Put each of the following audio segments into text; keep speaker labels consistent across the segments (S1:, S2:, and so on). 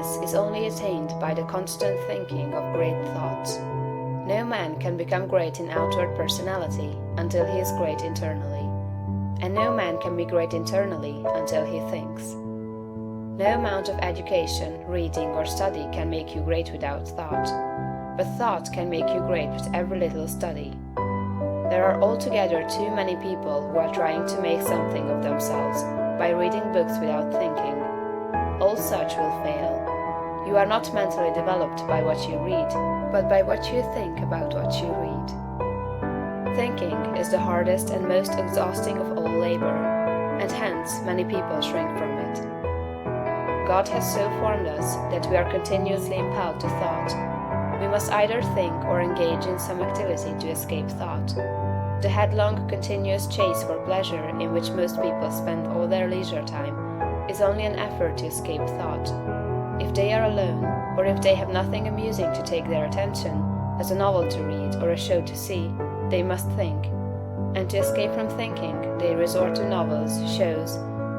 S1: greatness is only attained by the constant thinking of great thoughts. No man can become great in outward personality until he is great internally. And no man can be great internally until he thinks. No amount of education, reading, or study can make you great without thought, but thought can make you great with every little study. There are altogether too many people who are trying to make something of themselves by reading books without thinking. All such will fail. You are not mentally developed by what you read, but by what you think about what you read. Thinking is the hardest and most exhausting of all labor, and hence many people shrink from it. God has so formed us that we are continuously impelled to thought. We must either think or engage in some activity to escape thought. The headlong, continuous chase for pleasure in which most people spend all their leisure time is only an effort to escape thought. If they are alone, or if they have nothing amusing to take their attention, as a novel to read or a show to see, they must think. And to escape from thinking, they resort to novels, shows,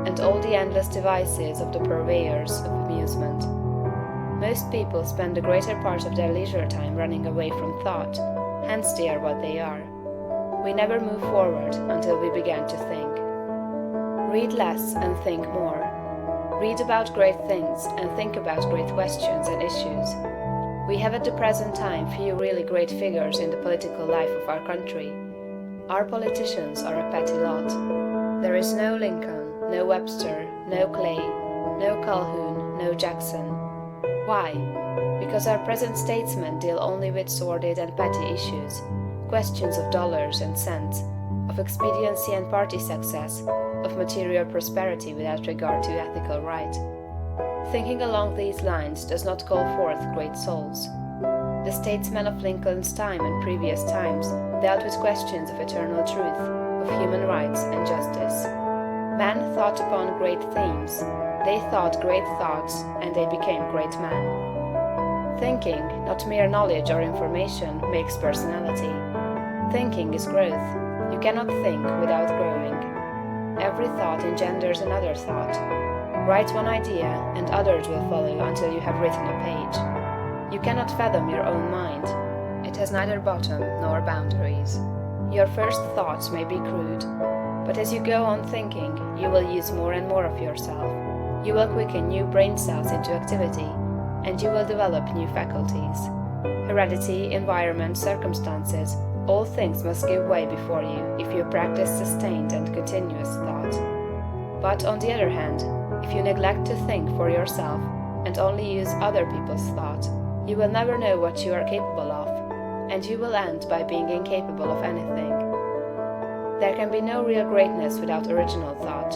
S1: and all the endless devices of the purveyors of amusement. Most people spend the greater part of their leisure time running away from thought, hence they are what they are. We never move forward until we begin to think. Read less and think more. Read about great things and think about great questions and issues. We have at the present time few really great figures in the political life of our country. Our politicians are a petty lot. There is no Lincoln, no Webster, no Clay, no Calhoun, no Jackson. Why? Because our present statesmen deal only with sordid and petty issues, questions of dollars and cents, of expediency and party success, of material prosperity without regard to ethical right. Thinking along these lines does not call forth great souls. The statesmen of Lincoln's time and previous times dealt with questions of eternal truth, of human rights and justice. Men thought upon great themes, they thought great thoughts, and they became great men. Thinking, not mere knowledge or information, makes personality. Thinking is growth. You cannot think without growing. Every thought engenders another thought. Write one idea, and others will follow until you have written a page. You cannot fathom your own mind. It has neither bottom nor boundaries. Your first thoughts may be crude, but as you go on thinking, you will use more and more of yourself. You will quicken new brain cells into activity, and you will develop new faculties. Heredity, environment, circumstances, all things must give way before you if you practice sustained and continuous thought. But on the other hand, if you neglect to think for yourself and only use other people's thought, you will never know what you are capable of, and you will end by being incapable of anything. There can be no real greatness without original thought.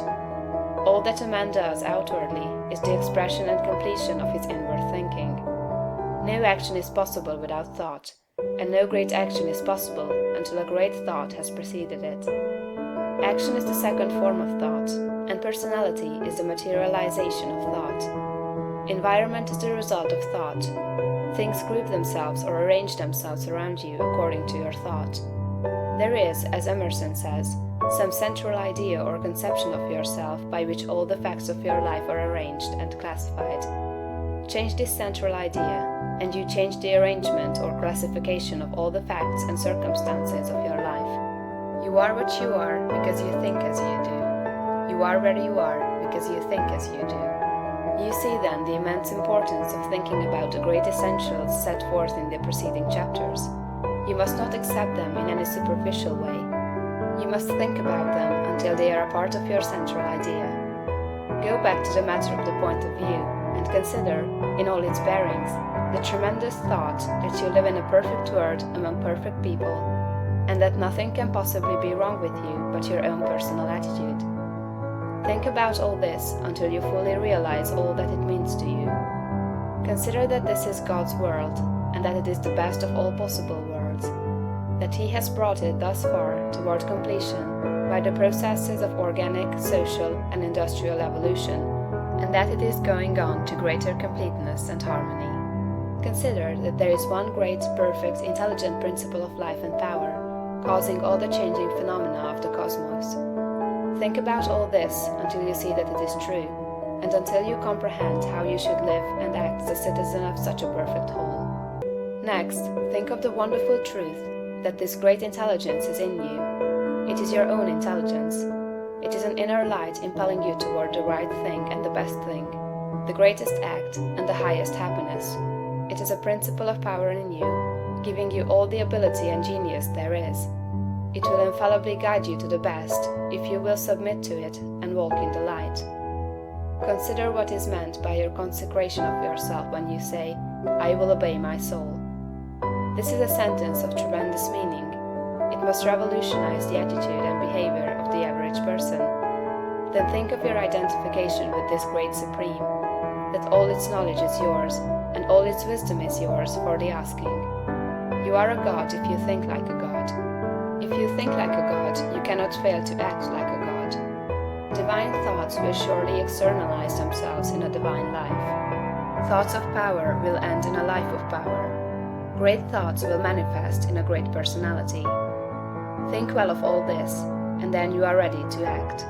S1: All that a man does outwardly is the expression and completion of his inward thinking. No action is possible without thought, and no great action is possible until a great thought has preceded it. Action is the second form of thought, and personality is the materialization of thought. Environment is the result of thought. Things group themselves or arrange themselves around you according to your thought. There is, as Emerson says, some central idea or conception of yourself by which all the facts of your life are arranged and classified. Change this central idea, and you change the arrangement or classification of all the facts and circumstances of your life. You are what you are because you think as you do. You are where you are because you think as you do. You see then the immense importance of thinking about the great essentials set forth in the preceding chapters. You must not accept them in any superficial way. You must think about them until they are a part of your central idea. Go back to the matter of the point of view, and consider, in all its bearings, the tremendous thought that you live in a perfect world among perfect people, and that nothing can possibly be wrong with you but your own personal attitude. Think about all this until you fully realize all that it means to you. Consider that this is God's world, and that it is the best of all possible worlds, that He has brought it thus far toward completion by the processes of organic, social, and industrial evolution, and that it is going on to greater completeness and harmony. Consider that there is one great, perfect, intelligent principle of life and power, causing all the changing phenomena of the cosmos. Think about all this until you see that it is true, and until you comprehend how you should live and act as a citizen of such a perfect whole. Next, think of the wonderful truth that this great intelligence is in you. It is your own intelligence. It is an inner light impelling you toward the right thing and the best thing, the greatest act and the highest happiness. It is a principle of power in you, giving you all the ability and genius there is. It will infallibly guide you to the best if you will submit to it and walk in the light. Consider what is meant by your consecration of yourself when you say, "I will obey my soul." This is a sentence of tremendous meaning. It must revolutionize the attitude and behavior of the average person. Then think of your identification with this great Supreme, that all its knowledge is yours, and all its wisdom is yours for the asking. You are a god if you think like a god. If you think like a god, you cannot fail to act like a god. Divine thoughts will surely externalize themselves in a divine life. Thoughts of power will end in a life of power. Great thoughts will manifest in a great personality. Think well of all this, and then you are ready to act.